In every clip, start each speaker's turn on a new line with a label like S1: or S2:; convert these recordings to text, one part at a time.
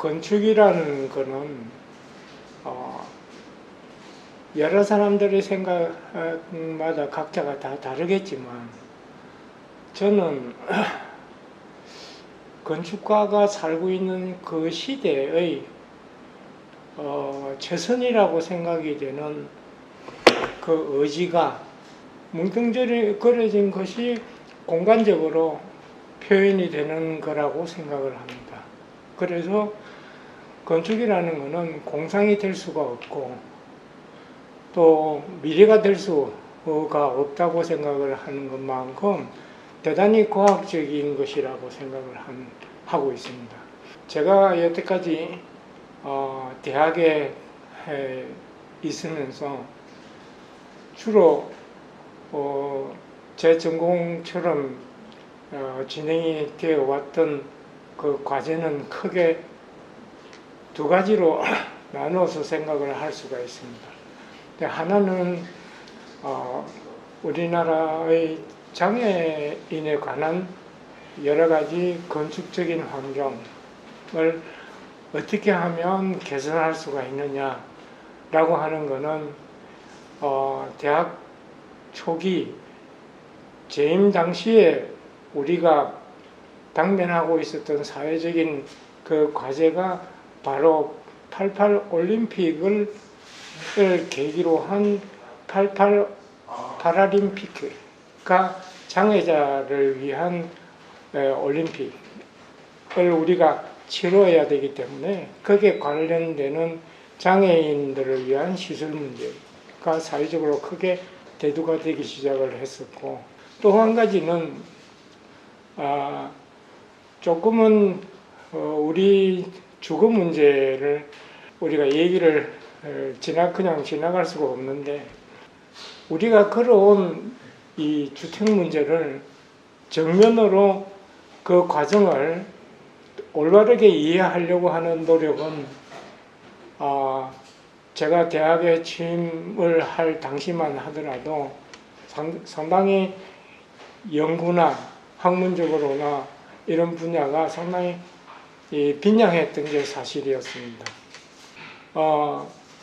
S1: 건축이라는 거는 여러 사람들의 생각마다 각자가 다 다르겠지만 저는 건축가가 살고 있는 그 시대의 최선이라고 생각이 되는 그 의지가 뭉뚱그려진 것이 공간적으로 표현이 되는 거라고 생각을 합니다. 그래서 건축이라는 것은 공상이 될 수가 없고 또 미래가 될 수가 없다고 생각을 하는 것만큼 대단히 과학적인 것이라고 생각을 하고 있습니다. 제가 여태까지 대학에 있으면서 주로 제 전공처럼 진행이 되어 왔던 그 과제는 크게 두 가지로 나누어서 생각을 할 수가 있습니다. 하나는 우리나라의 장애인에 관한 여러 가지 건축적인 환경을 어떻게 하면 개선할 수가 있느냐라고 하는 것은 대학 초기 재임 당시에 우리가 당면하고 있었던 사회적인 그 과제가 바로 88 올림픽을 계기로 한 88 파라림픽가 장애자를 위한 올림픽을 우리가 치러야 되기 때문에 거기에 관련되는 장애인들을 위한 시설 문제가 사회적으로 크게 대두가 되기 시작을 했었고, 또 한 가지는 조금은 우리 주거 문제를 우리가 얘기를 그냥 지나갈 수가 없는데, 우리가 걸어온 이 주택 문제를 정면으로 그 과정을 올바르게 이해하려고 하는 노력은 제가 대학에 취임을 할 당시만 하더라도 상당히 연구나 학문적으로나 이런 분야가 상당히 빈약했던 게 사실이었습니다.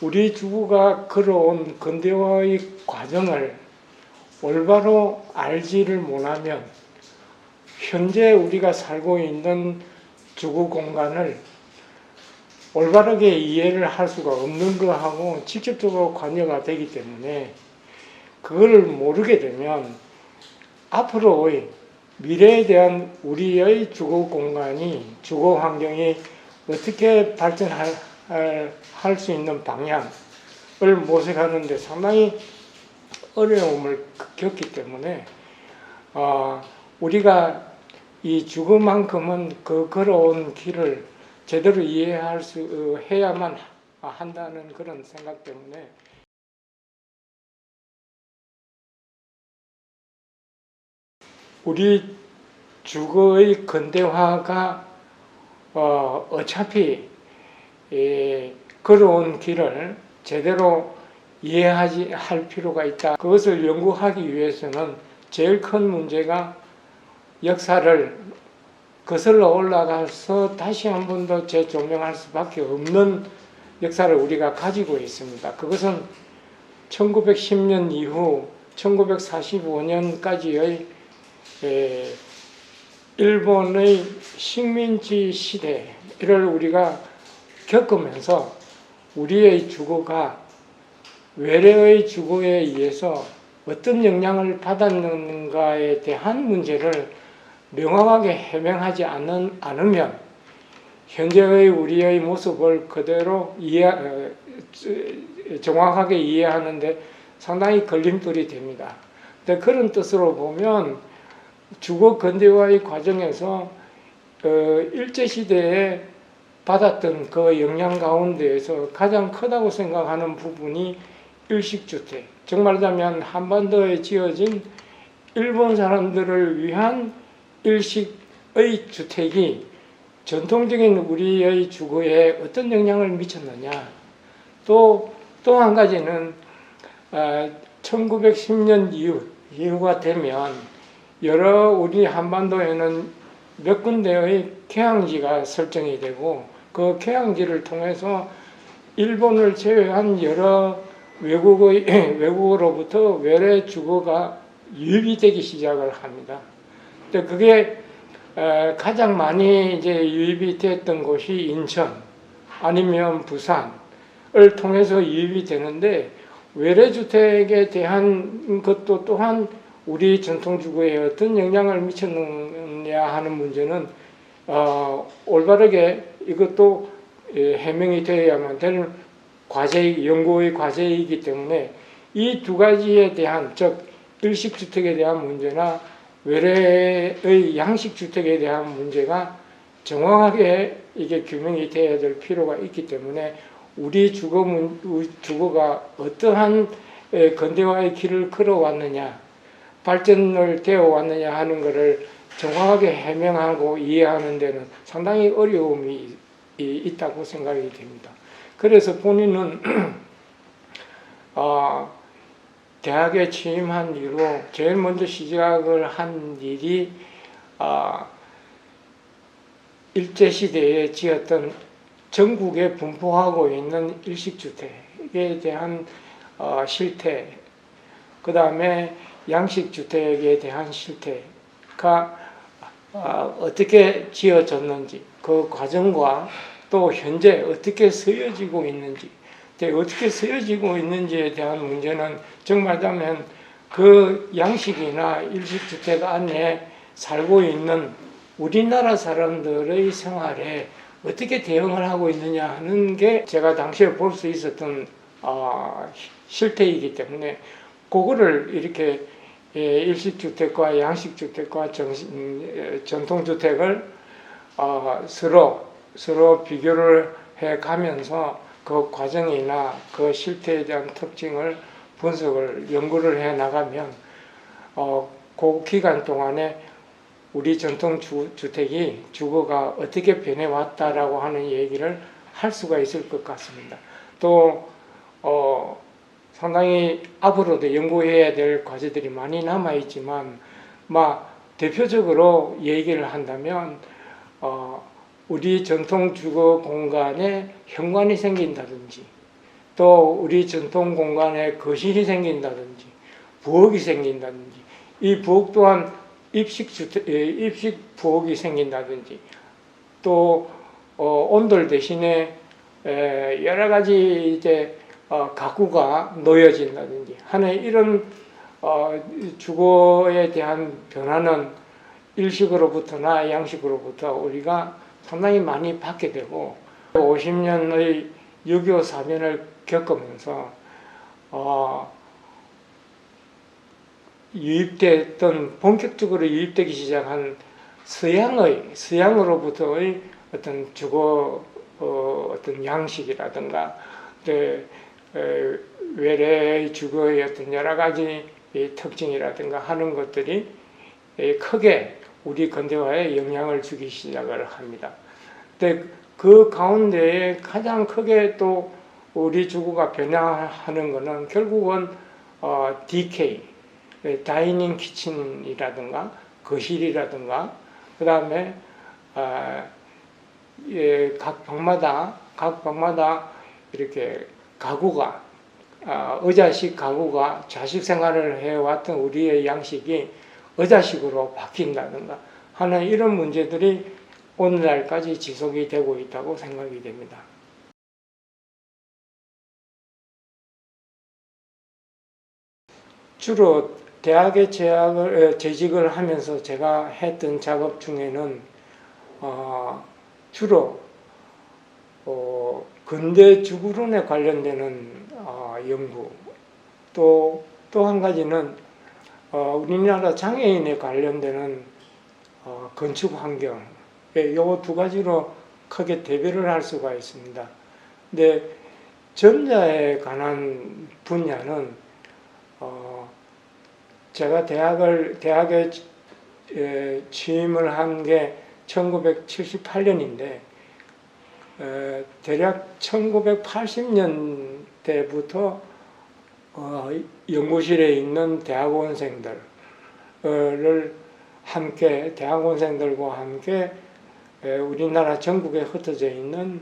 S1: 우리 주부가 걸어온 근대화의 과정을 올바로 알지를 못하면 현재 우리가 살고 있는 주거 공간을 올바르게 이해를 할 수가 없는 거하고 직접적으로 관여가 되기 때문에 그걸 모르게 되면 앞으로의 미래에 대한 우리의 주거 공간이, 주거 환경이 어떻게 발전할 수 있는 방향을 모색하는 데 상당히 어려움을 겪기 때문에 우리가 이 주거만큼은 그 걸어온 길을 제대로 해야만 한다는 그런 생각 때문에 우리 주거의 근대화가 어차피 걸어온 길을 제대로 할 필요가 있다. 그것을 연구하기 위해서는 제일 큰 문제가 역사를 거슬러 올라가서 다시 한 번 더 재조명할 수밖에 없는 역사를 우리가 가지고 있습니다. 그것은 1910년 이후 1945년까지의 일본의 식민지 시대를 우리가 겪으면서 우리의 주거가 외래의 주거에 의해서 어떤 영향을 받았는가에 대한 문제를 명확하게 해명하지 않으면 현재의 우리의 모습을 그대로 정확하게 이해하는데 상당히 걸림돌이 됩니다. 근데 그런 뜻으로 보면 주거 근대화의 과정에서 일제시대에 받았던 그 영향 가운데에서 가장 크다고 생각하는 부분이 일식주택, 정말하자면 한반도에 지어진 일본 사람들을 위한 일식의 주택이 전통적인 우리의 주거에 어떤 영향을 미쳤느냐. 또 한 가지는 1910년 이후가 되면 우리 한반도에는 몇 군데의 개항지가 설정이 되고 그 개항지를 통해서 일본을 제외한 여러 외국어로부터 외래 주거가 유입이 되기 시작을 합니다. 근데 그게 가장 많이 이제 유입이 됐던 곳이 인천 아니면 부산을 통해서 유입이 되는데, 외래 주택에 대한 것도 또한 우리 전통주거에 어떤 영향을 미쳤느냐 하는 문제는 올바르게 이것도 해명이 되어야만 되는 연구의 과제이기 때문에 이 두 가지에 대한, 즉 일식주택에 대한 문제나 외래의 양식주택에 대한 문제가 정확하게 이게 규명이 되어야 될 필요가 있기 때문에 우리 주거가 어떠한 근대화의 길을 걸어왔느냐, 발전을 되어 왔느냐 하는 것을 정확하게 해명하고 이해하는 데는 상당히 어려움이 있다고 생각이 됩니다. 그래서 본인은 대학에 취임한 이후로 제일 먼저 시작을 한 일이 일제시대에 지었던 전국에 분포하고 있는 일식주택에 대한 실태, 그 다음에 양식주택에 대한 실태가 어떻게 지어졌는지, 그 과정과 또 현재 어떻게 쓰여지고 있는지, 어떻게 쓰여지고 있는지에 대한 문제는 정말하면 그 양식이나 일식주택 안에 살고 있는 우리나라 사람들의 생활에 어떻게 대응을 하고 있느냐 하는 게 제가 당시에 볼 수 있었던 실태이기 때문에 그거를 이렇게 일식주택과 양식주택과 전통주택을 서로 비교를 해 가면서 그 과정이나 그 실태에 대한 특징을 연구를 해 나가면 그 기간 동안에 우리 전통주택이 주거가 어떻게 변해왔다라고 하는 얘기를 할 수가 있을 것 같습니다. 또 상당히 앞으로도 연구해야 될 과제들이 많이 남아있지만, 대표적으로 얘기를 한다면 우리 전통주거 공간에 현관이 생긴다든지, 또 우리 전통 공간에 거실이 생긴다든지, 부엌이 생긴다든지, 이 부엌 또한 입식 부엌이 생긴다든지, 또 온돌 대신에 여러 가지 이제 가구가 놓여진다든지 하는 이런 주거에 대한 변화는 일식으로부터나 양식으로부터 우리가 상당히 많이 받게 되고, 50년의 6.25 사변을 겪으면서 본격적으로 유입되기 시작한 서양으로부터의 어떤 주거 어떤 양식이라든가 외래의 주거의 어떤 여러 가지 특징이라든가 하는 것들이 크게 우리 근대화에 영향을 주기 시작을 합니다. 근데 그 가운데에 가장 크게 또 우리 주거가 변화하는 것은 결국은 DK, 다이닝 키친이라든가 거실이라든가, 그 다음에 각 방마다 이렇게 가구가 의자식 가구가 자식 생활을 해왔던 우리의 양식이 의자식으로 바뀐다든가 하는 이런 문제들이 오늘날까지 지속이 되고 있다고 생각이 됩니다. 주로 대학에 재직을 하면서 제가 했던 작업 중에는 주로 근대 주거론에 관련되는 연구, 또 한 가지는 우리나라 장애인에 관련되는 건축 환경, 이 두 가지로 크게 대별을 할 수가 있습니다. 근데 전자에 관한 분야는 제가 대학에 취임을 한 게 1978년인데 대략 1980년대부터 연구실에 있는 대학원생들과 함께 우리나라 전국에 흩어져 있는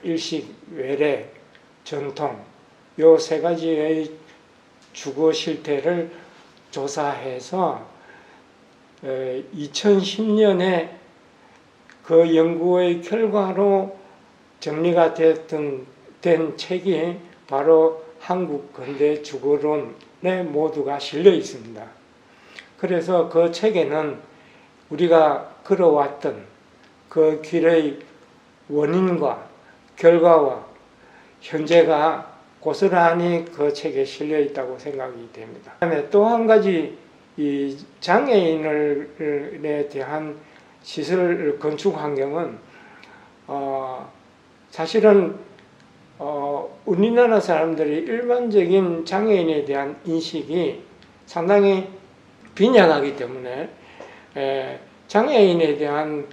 S1: 일식, 외래, 전통 요 세 가지의 주거 실태를 조사해서 2010년에 그 연구의 결과로 정리가 된 책이 바로 한국 근대 주거론에 모두가 실려 있습니다. 그래서 그 책에는 우리가 걸어왔던 그 길의 원인과 결과와 현재가 고스란히 그 책에 실려 있다고 생각이 됩니다. 그다음에 또 한 가지 이 장애인에 대한 시설 건축 환경은 사실은 우리나라 사람들이 일반적인 장애인에 대한 인식이 상당히 빈약하기 때문에 장애인에 대한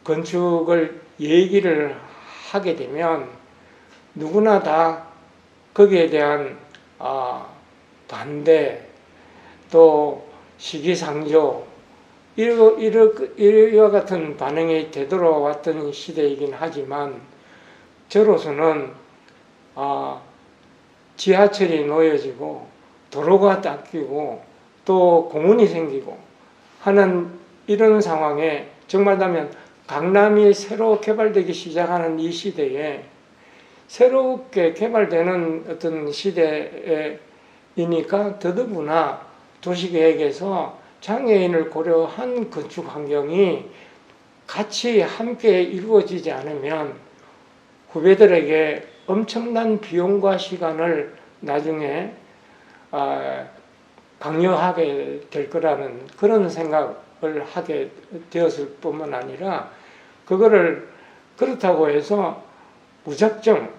S1: 건축을 얘기를 하게 되면 누구나 다 거기에 대한 반대 또 시기상조 이와 같은 반응이 되돌아왔던 시대이긴 하지만 저로서는 지하철이 놓여지고 도로가 닦이고 또 공원이 생기고 하는 이런 상황에 정말다면 강남이 새로 개발되기 시작하는 이 시대에 새롭게 개발되는 어떤 시대이니까 더더구나 도시계획에서 장애인을 고려한 건축 환경이 같이 함께 이루어지지 않으면 후배들에게 엄청난 비용과 시간을 나중에 강요하게 될 거라는 그런 생각을 하게 되었을 뿐만 아니라 그거를 그렇다고 해서 무작정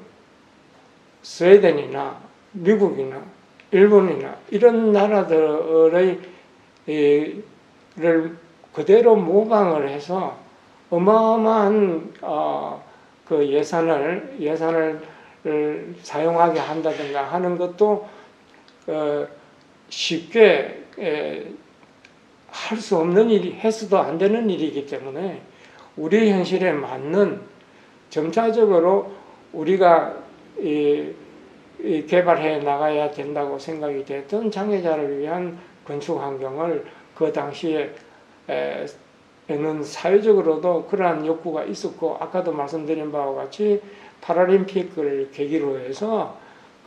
S1: 스웨덴이나 미국이나 일본이나 이런 나라들의 를 그대로 모방을 해서 어마어마한 그 예산을 사용하게 한다든가 하는 것도 쉽게 할 수 없는 일이, 해서도 안 되는 일이기 때문에 우리 현실에 맞는 점차적으로 우리가 개발해 나가야 된다고 생각이 됐던 장애자를 위한 건축 환경을 그 당시에는 사회적으로도 그러한 욕구가 있었고 아까도 말씀드린 바와 같이 파라림픽을 계기로 해서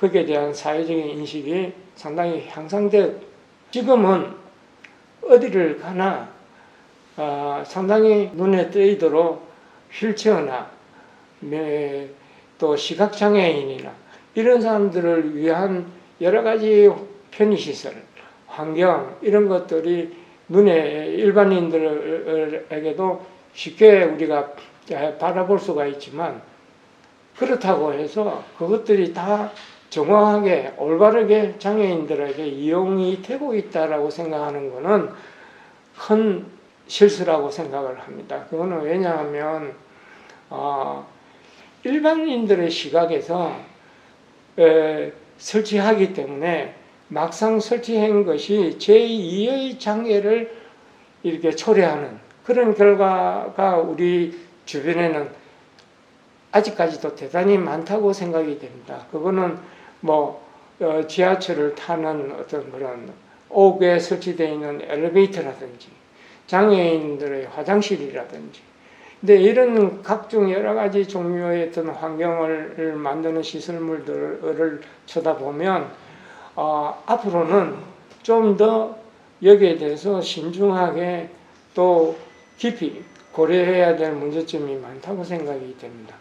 S1: 거기에 대한 사회적인 인식이 상당히 향상되어 지금은 어디를 가나 상당히 눈에 띄도록 휠체어나 또 시각장애인이나 이런 사람들을 위한 여러 가지 편의시설, 환경 이런 것들이 눈에 일반인들에게도 쉽게 우리가 바라볼 수가 있지만 그렇다고 해서 그것들이 다 정확하게 올바르게 장애인들에게 이용이 되고 있다라고 생각하는 것은 큰 실수라고 생각을 합니다. 그거는 왜냐하면 일반인들의 시각에서 설치하기 때문에 막상 설치한 것이 제2의 장애를 이렇게 초래하는 그런 결과가 우리 주변에는 아직까지도 대단히 많다고 생각이 됩니다. 그거는 지하철을 타는 어떤 그런 옥에 설치되어 있는 엘리베이터라든지 장애인들의 화장실이라든지 근데 이런 각종 여러 가지 종류의 어떤 환경을 만드는 시설물들을 쳐다보면 앞으로는 좀 더 여기에 대해서 신중하게 또 깊이 고려해야 될 문제점이 많다고 생각이 됩니다.